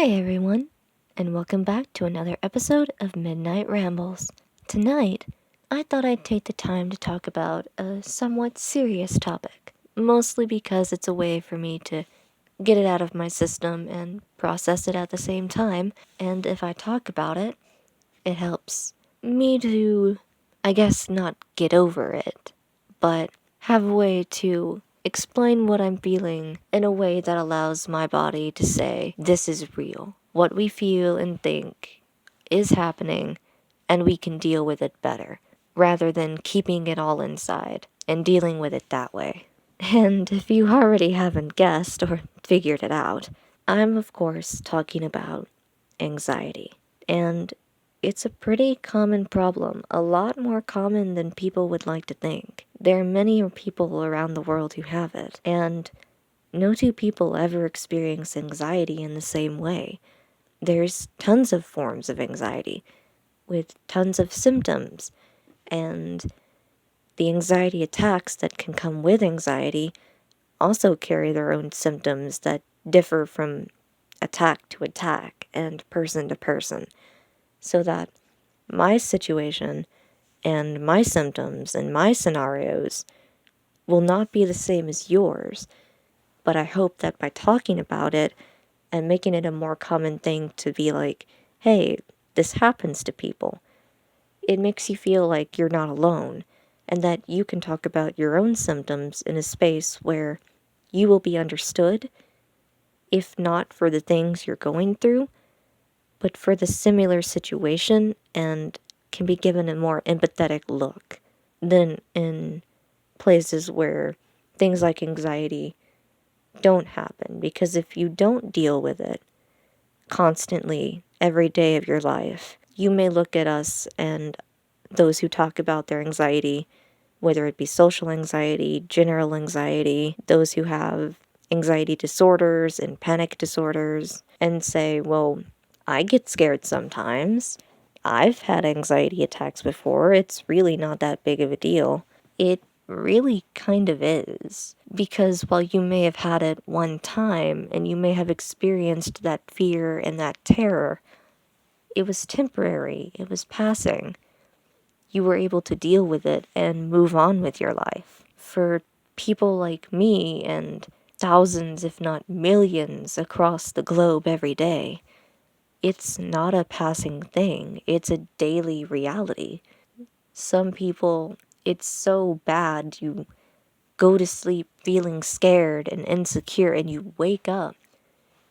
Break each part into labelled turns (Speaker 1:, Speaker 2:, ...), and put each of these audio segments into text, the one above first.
Speaker 1: Hey everyone, and welcome back to another episode of Midnight Rambles. Tonight, I thought I'd take the time to talk about a somewhat serious topic, mostly because it's a way for me to get it out of my system and process it at the same time, and if I talk about it, it helps me to, I guess, not get over it, but have a way to explain what I'm feeling in a way that allows my body to say, this is real. What we feel and think is happening, and we can deal with it better, rather than keeping it all inside and dealing with it that way. And if you already haven't guessed or figured it out, I'm of course talking about anxiety. And it's a pretty common problem, a lot more common than people would like to think. There are many people around the world who have it, and no two people ever experience anxiety in the same way. There's tons of forms of anxiety, with tons of symptoms, and the anxiety attacks that can come with anxiety also carry their own symptoms that differ from attack to attack and person to person, so that my situation and my symptoms and my scenarios will not be the same as yours, but I hope that by talking about it and making it a more common thing to be like, hey, this happens to people, it makes you feel like you're not alone, and that you can talk about your own symptoms in a space where you will be understood, if not for the things you're going through, but for the similar situation, and can be given a more empathetic look than in places where things like anxiety don't happen. Because if you don't deal with it constantly every day of your life, you may look at us and those who talk about their anxiety, whether it be social anxiety, general anxiety, those who have anxiety disorders and panic disorders, and say, well, I get scared sometimes. I've had anxiety attacks before. It's really not that big of a deal. It really kind of is. Because while you may have had it one time and you may have experienced that fear and that terror, it was temporary. It was passing. You were able to deal with it and move on with your life. For people like me and thousands, if not millions, across the globe every day, it's not a passing thing. It's a daily reality. Some people, it's so bad you go to sleep feeling scared and insecure, and you wake up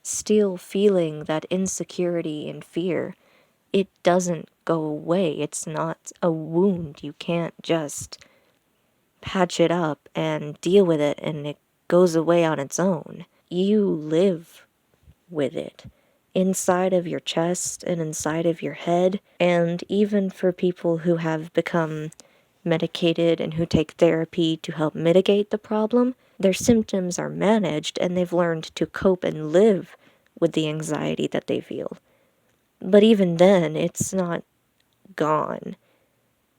Speaker 1: still feeling that insecurity and fear. It doesn't go away. It's not a wound. You can't just patch it up and deal with it and it goes away on its own. You live with it inside of your chest and inside of your head. And even for people who have become medicated and who take therapy to help mitigate the problem, their symptoms are managed and they've learned to cope and live with the anxiety that they feel. But even then, it's not gone.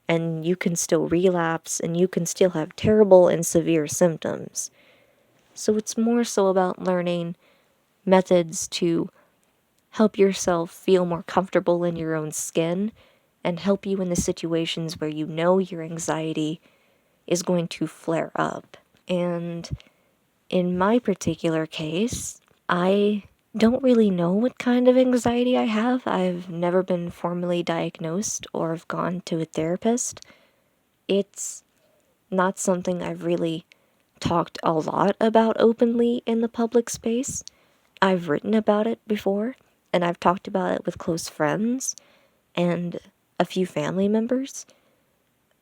Speaker 1: And you can still relapse and you can still have terrible and severe symptoms. So it's more so about learning methods to help yourself feel more comfortable in your own skin and help you in the situations where you know your anxiety is going to flare up. And in my particular case, I don't really know what kind of anxiety I have. I've never been formally diagnosed or have gone to a therapist. It's not something I've really talked a lot about openly in the public space. I've written about it before, and I've talked about it with close friends and a few family members,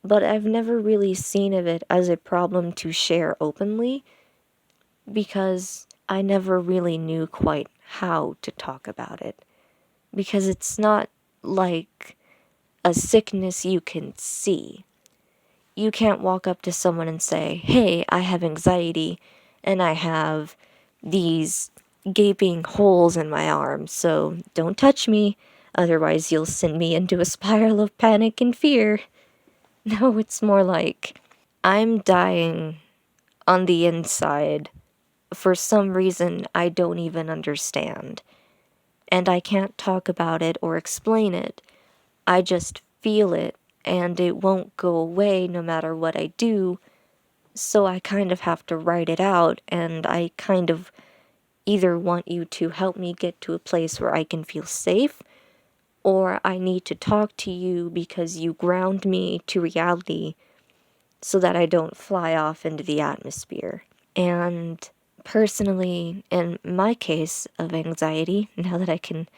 Speaker 1: but I've never really seen of it as a problem to share openly because I never really knew quite how to talk about it. Because it's not like a sickness you can see. You can't walk up to someone and say, hey, I have anxiety and I have these gaping holes in my arms, so don't touch me, otherwise you'll send me into a spiral of panic and fear. No, it's more like, I'm dying on the inside for some reason I don't even understand. and I can't talk about it or explain it. I just feel it, and it won't go away no matter what I do, so I kind of have to write it out, and I kind of either want you to help me get to a place where I can feel safe, or I need to talk to you because you ground me to reality so that I don't fly off into the atmosphere. And personally, in my case of anxiety, now that I can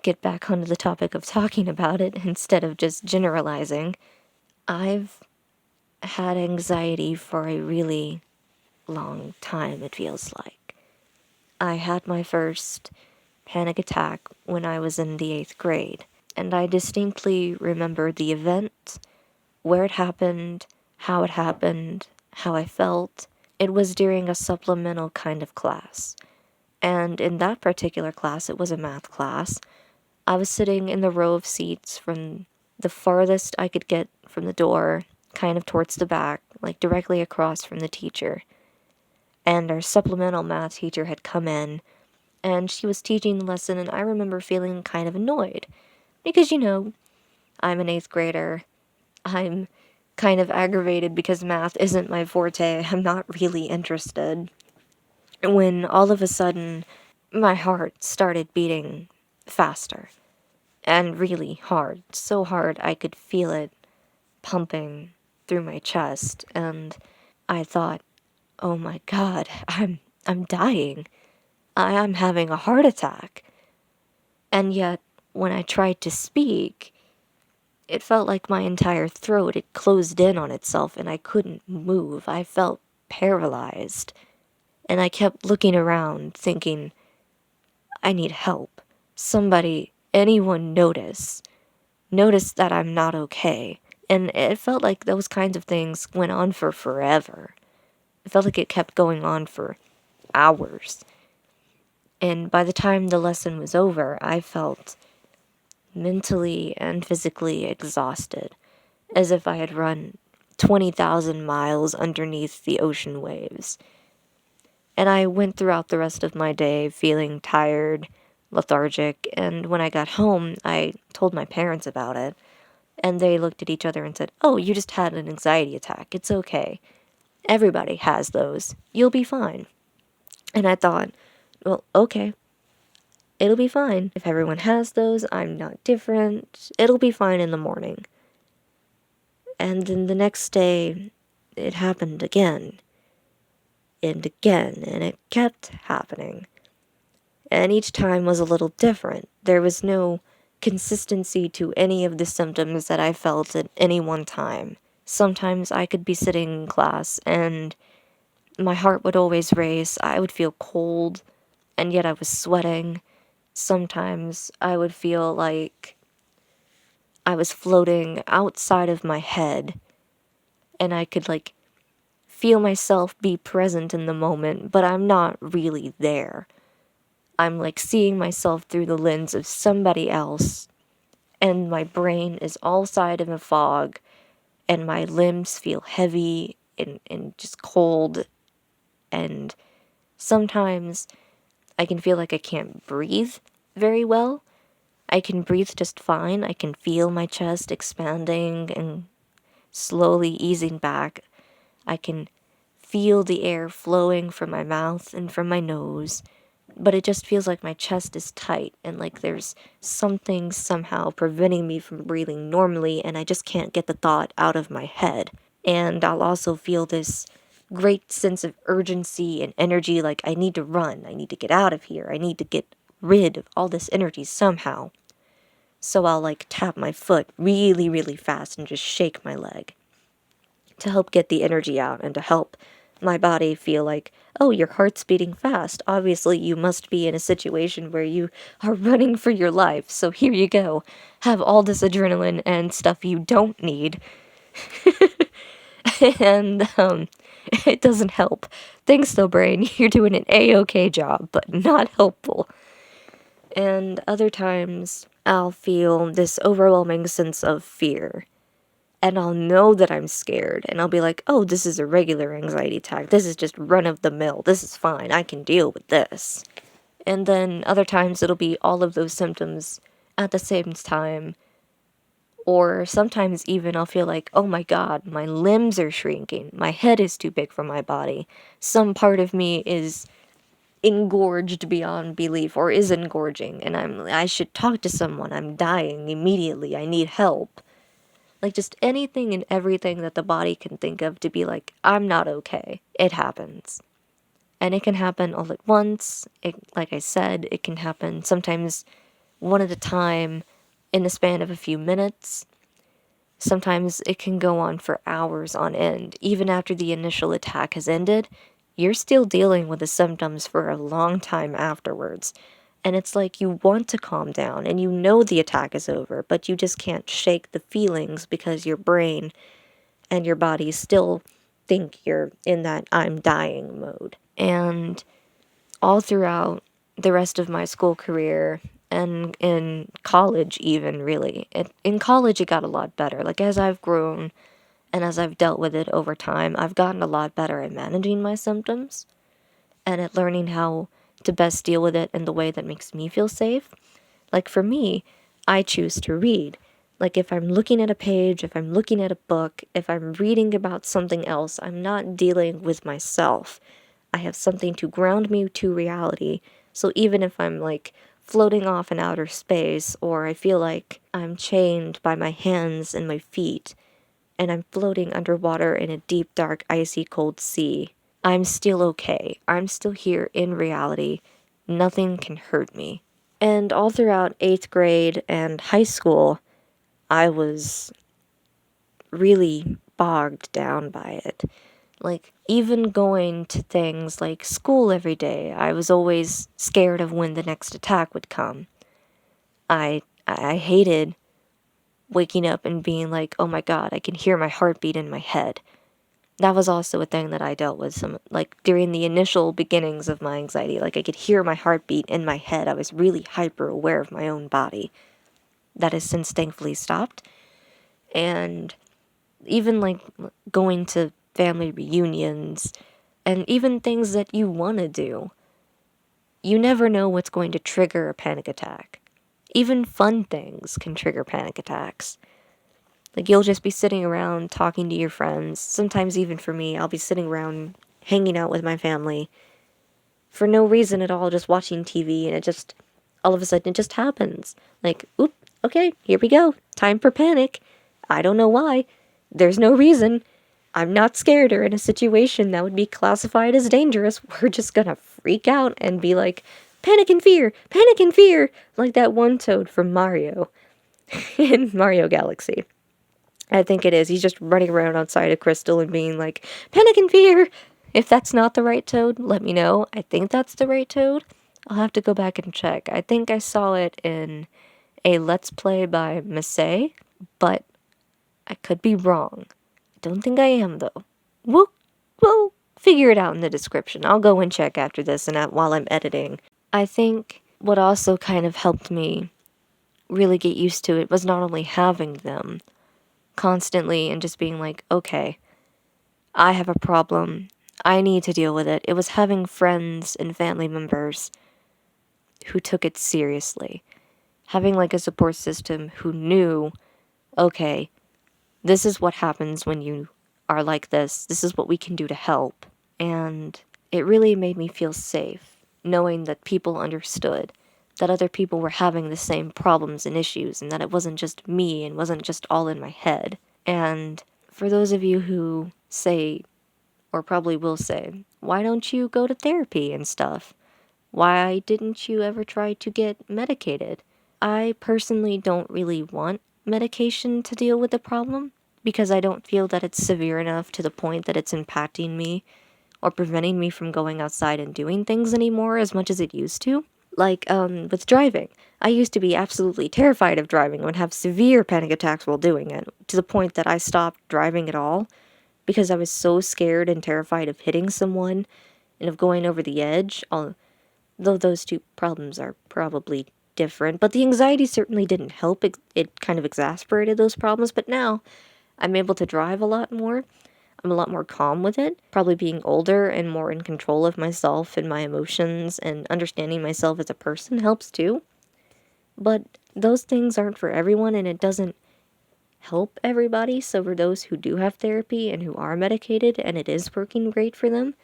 Speaker 1: get back onto the topic of talking about it instead of just generalizing, I've had anxiety for a really long time, it feels like. I had my first panic attack when I was in the 8th grade, and I distinctly remember the event, where it happened, how it happened, how I felt. It was during a supplemental kind of class, and in that particular class, it was a math class. I was sitting in the row of seats from the farthest I could get from the door, kind of towards the back, like directly across from the teacher. And our supplemental math teacher had come in, and she was teaching the lesson, and I remember feeling kind of annoyed. Because, I'm an 8th grader. I'm kind of aggravated because math isn't my forte. I'm not really interested. When all of a sudden, my heart started beating faster. And really hard. So hard I could feel it pumping through my chest. And I thought, oh my god, I'm dying. I'm having a heart attack. And yet, when I tried to speak, it felt like my entire throat had closed in on itself and I couldn't move. I felt paralyzed. And I kept looking around, thinking, I need help. Somebody, anyone notice. Notice that I'm not okay. And it felt like those kinds of things went on for forever. It felt like it kept going on for hours. And by the time the lesson was over, I felt mentally and physically exhausted, as if I had run 20,000 miles underneath the ocean waves. And I went throughout the rest of my day feeling tired, lethargic, and when I got home, I told my parents about it, and they looked at each other and said, "Oh, you just had an anxiety attack. It's okay. Everybody has those. You'll be fine." And I thought, well, okay. It'll be fine. If everyone has those, I'm not different. It'll be fine in the morning. And then the next day, it happened again. And again, and it kept happening. And each time was a little different. There was no consistency to any of the symptoms that I felt at any one time. Sometimes I could be sitting in class and my heart would always race. I would feel cold, and yet I was sweating. Sometimes I would feel like I was floating outside of my head, and I could, feel myself be present in the moment, but I'm not really there. I'm, seeing myself through the lens of somebody else, and my brain is all side of a fog, and my limbs feel heavy and just cold, and sometimes I can feel like I can't breathe very well. I can breathe just fine. I can feel my chest expanding and slowly easing back. I can feel the air flowing from my mouth and from my nose, but it just feels like my chest is tight and like there's something somehow preventing me from breathing normally, and I just can't get the thought out of my head. And I'll also feel this great sense of urgency and energy, like I need to run, I need to get out of here, I need to get rid of all this energy somehow. So I'll tap my foot really, really fast and just shake my leg to help get the energy out and to help my body feel like, oh, your heart's beating fast. Obviously, you must be in a situation where you are running for your life. So here you go. Have all this adrenaline and stuff you don't need. And it doesn't help. Thanks though, brain. You're doing an A-okay job, but not helpful. And other times, I'll feel this overwhelming sense of fear. And I'll know that I'm scared, and I'll be like, oh, this is a regular anxiety attack. This is just run of the mill. This is fine. I can deal with this. And then other times it'll be all of those symptoms at the same time. Or sometimes even I'll feel like, oh my god, my limbs are shrinking. My head is too big for my body. Some part of me is engorged beyond belief or is engorging, and I should talk to someone. I'm dying immediately. I need help. Like just anything and everything that the body can think of to be like, I'm not okay. It happens. And it can happen all at once. Like I said, it can happen sometimes one at a time in the span of a few minutes. Sometimes it can go on for hours on end. Even after the initial attack has ended, you're still dealing with the symptoms for a long time afterwards. And it's like you want to calm down and you know the attack is over, but you just can't shake the feelings because your brain and your body still think you're in that I'm dying mode. And all throughout the rest of my school career and in college even, really. In college it got a lot better. Like as I've grown and as I've dealt with it over time, I've gotten a lot better at managing my symptoms and at learning how to best deal with it in the way that makes me feel safe. Like for me, I choose to read. Like if I'm looking at a page, if I'm looking at a book, if I'm reading about something else, I'm not dealing with myself. I have something to ground me to reality. So even if I'm like floating off in outer space, or I feel like I'm chained by my hands and my feet, and I'm floating underwater in a deep, dark, icy cold sea, I'm still okay. I'm still here in reality. Nothing can hurt me. And all throughout 8th grade and high school, I was really bogged down by it. Like, even going to things like school every day, I was always scared of when the next attack would come. I hated waking up and being like, oh my god, I can hear my heartbeat in my head. That was also a thing that I dealt with like, during the initial beginnings of my anxiety. Like, I could hear my heartbeat in my head. I was really hyper aware of my own body. That has since thankfully stopped. And even, like, going to family reunions and even things that you want to do, you never know what's going to trigger a panic attack. Even fun things can trigger panic attacks. Like, you'll just be sitting around talking to your friends. Sometimes, even for me, I'll be sitting around hanging out with my family for no reason at all, just watching TV, and it just, all of a sudden, it just happens. Like, oop, okay, here we go. Time for panic. I don't know why. There's no reason. I'm not scared or in a situation that would be classified as dangerous. We're just gonna freak out and be like, panic and fear, like that one toad from Mario in Mario Galaxy. I think it is. He's just running around outside a crystal and being like, panic and fear! If that's not the right toad, let me know. I think that's the right toad. I'll have to go back and check. I think I saw it in a Let's Play by Masay, but I could be wrong. I don't think I am, though. We'll figure it out in the description. I'll go and check after this and while I'm editing. I think what also kind of helped me really get used to it was not only having them constantly and just being like, okay, I have a problem. I need to deal with it. It was having friends and family members who took it seriously. Having like a support system who knew, okay, this is what happens when you are like this. This is what we can do to help. And it really made me feel safe, knowing that people understood, that other people were having the same problems and issues, and that it wasn't just me and wasn't just all in my head. And for those of you who say, or probably will say, why don't you go to therapy and stuff? Why didn't you ever try to get medicated? I personally don't really want medication to deal with the problem because I don't feel that it's severe enough to the point that it's impacting me or preventing me from going outside and doing things anymore as much as it used to. Like, with driving. I used to be absolutely terrified of driving and would have severe panic attacks while doing it, to the point that I stopped driving at all because I was so scared and terrified of hitting someone and of going over the edge, though those two problems are probably different. But the anxiety certainly didn't help. It kind of exasperated those problems, but now I'm able to drive a lot more. I'm a lot more calm with it. Probably being older and more in control of myself and my emotions and understanding myself as a person helps too. But those things aren't for everyone, and it doesn't help everybody. So for those who do have therapy and who are medicated and it is working great for them,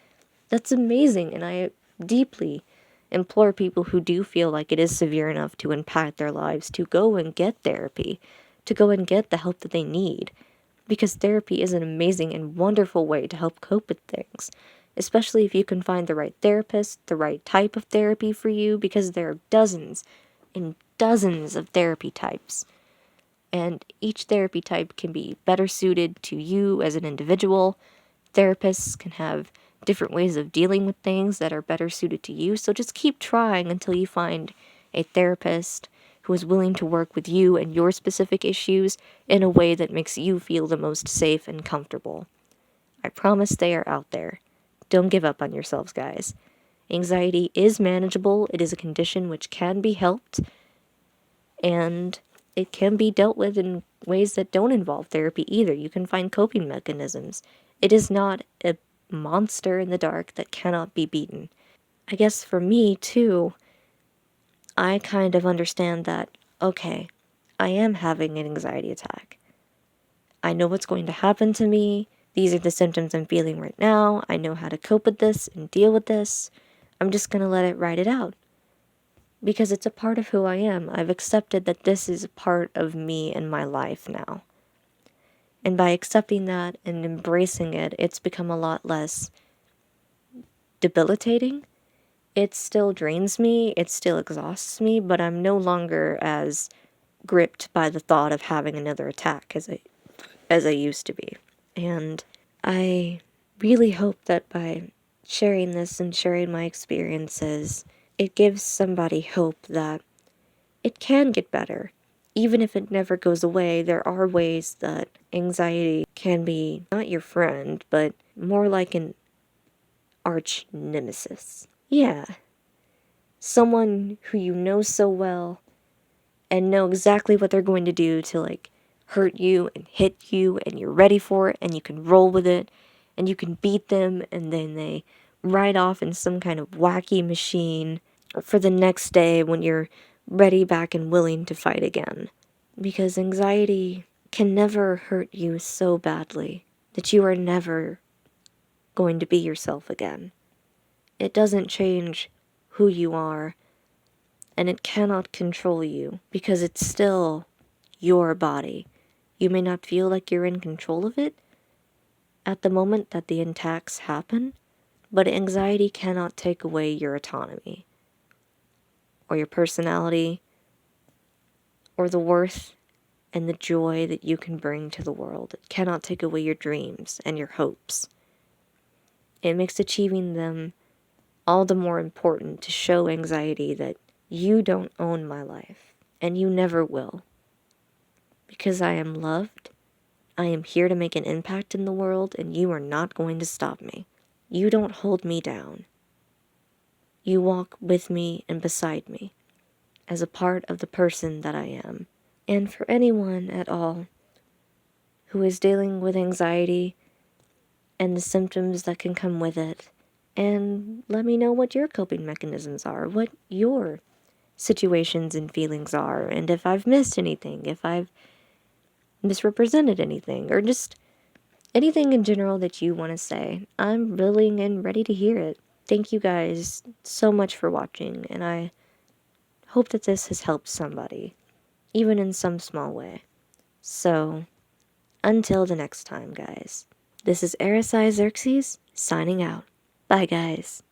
Speaker 1: that's amazing. And I deeply implore people who do feel like it is severe enough to impact their lives to go and get therapy, to go and get the help that they need. Because therapy is an amazing and wonderful way to help cope with things, especially if you can find the right therapist, the right type of therapy for you, because there are dozens and dozens of therapy types. And each therapy type can be better suited to you as an individual. Therapists can have different ways of dealing with things that are better suited to you. So just keep trying until you find a therapist who is willing to work with you and your specific issues in a way that makes you feel the most safe and comfortable. I promise they are out there. Don't give up on yourselves, guys. Anxiety is manageable. It is a condition which can be helped, and it can be dealt with in ways that don't involve therapy either. You can find coping mechanisms. It is not a monster in the dark that cannot be beaten. I guess for me, too, I kind of understand that, okay, I am having an anxiety attack. I know what's going to happen to me. These are the symptoms I'm feeling right now. I know how to cope with this and deal with this. I'm just going to let it ride it out. Because it's a part of who I am. I've accepted that this is a part of me and my life now. And by accepting that and embracing it, it's become a lot less debilitating. It still drains me, it still exhausts me, but I'm no longer as gripped by the thought of having another attack as I used to be. And I really hope that by sharing this and sharing my experiences, it gives somebody hope that it can get better. Even if it never goes away, there are ways that anxiety can be not your friend, but more like an arch nemesis. Yeah. Someone who you know so well and know exactly what they're going to do to, like, hurt you and hit you, and you're ready for it, and you can roll with it, and you can beat them, and then they ride off in some kind of wacky machine for the next day when you're ready back and willing to fight again. Because anxiety can never hurt you so badly that you are never going to be yourself again. It doesn't change who you are, and it cannot control you because it's still your body. You may not feel like you're in control of it at the moment that the attacks happen, but anxiety cannot take away your autonomy, or your personality, or the worth and the joy that you can bring to the world. It cannot take away your dreams and your hopes. It makes achieving them all the more important to show anxiety that you don't own my life, and you never will. Because I am loved, I am here to make an impact in the world, and you are not going to stop me. You don't hold me down. You walk with me and beside me as a part of the person that I am. And for anyone at all who is dealing with anxiety and the symptoms that can come with it, and let me know what your coping mechanisms are, what your situations and feelings are, and if I've missed anything, if I've misrepresented anything, or just anything in general that you want to say. I'm willing and ready to hear it. Thank you guys so much for watching, and I hope that this has helped somebody, even in some small way. So, until the next time, guys, this is Erisai Xerxes signing out. Bye, guys.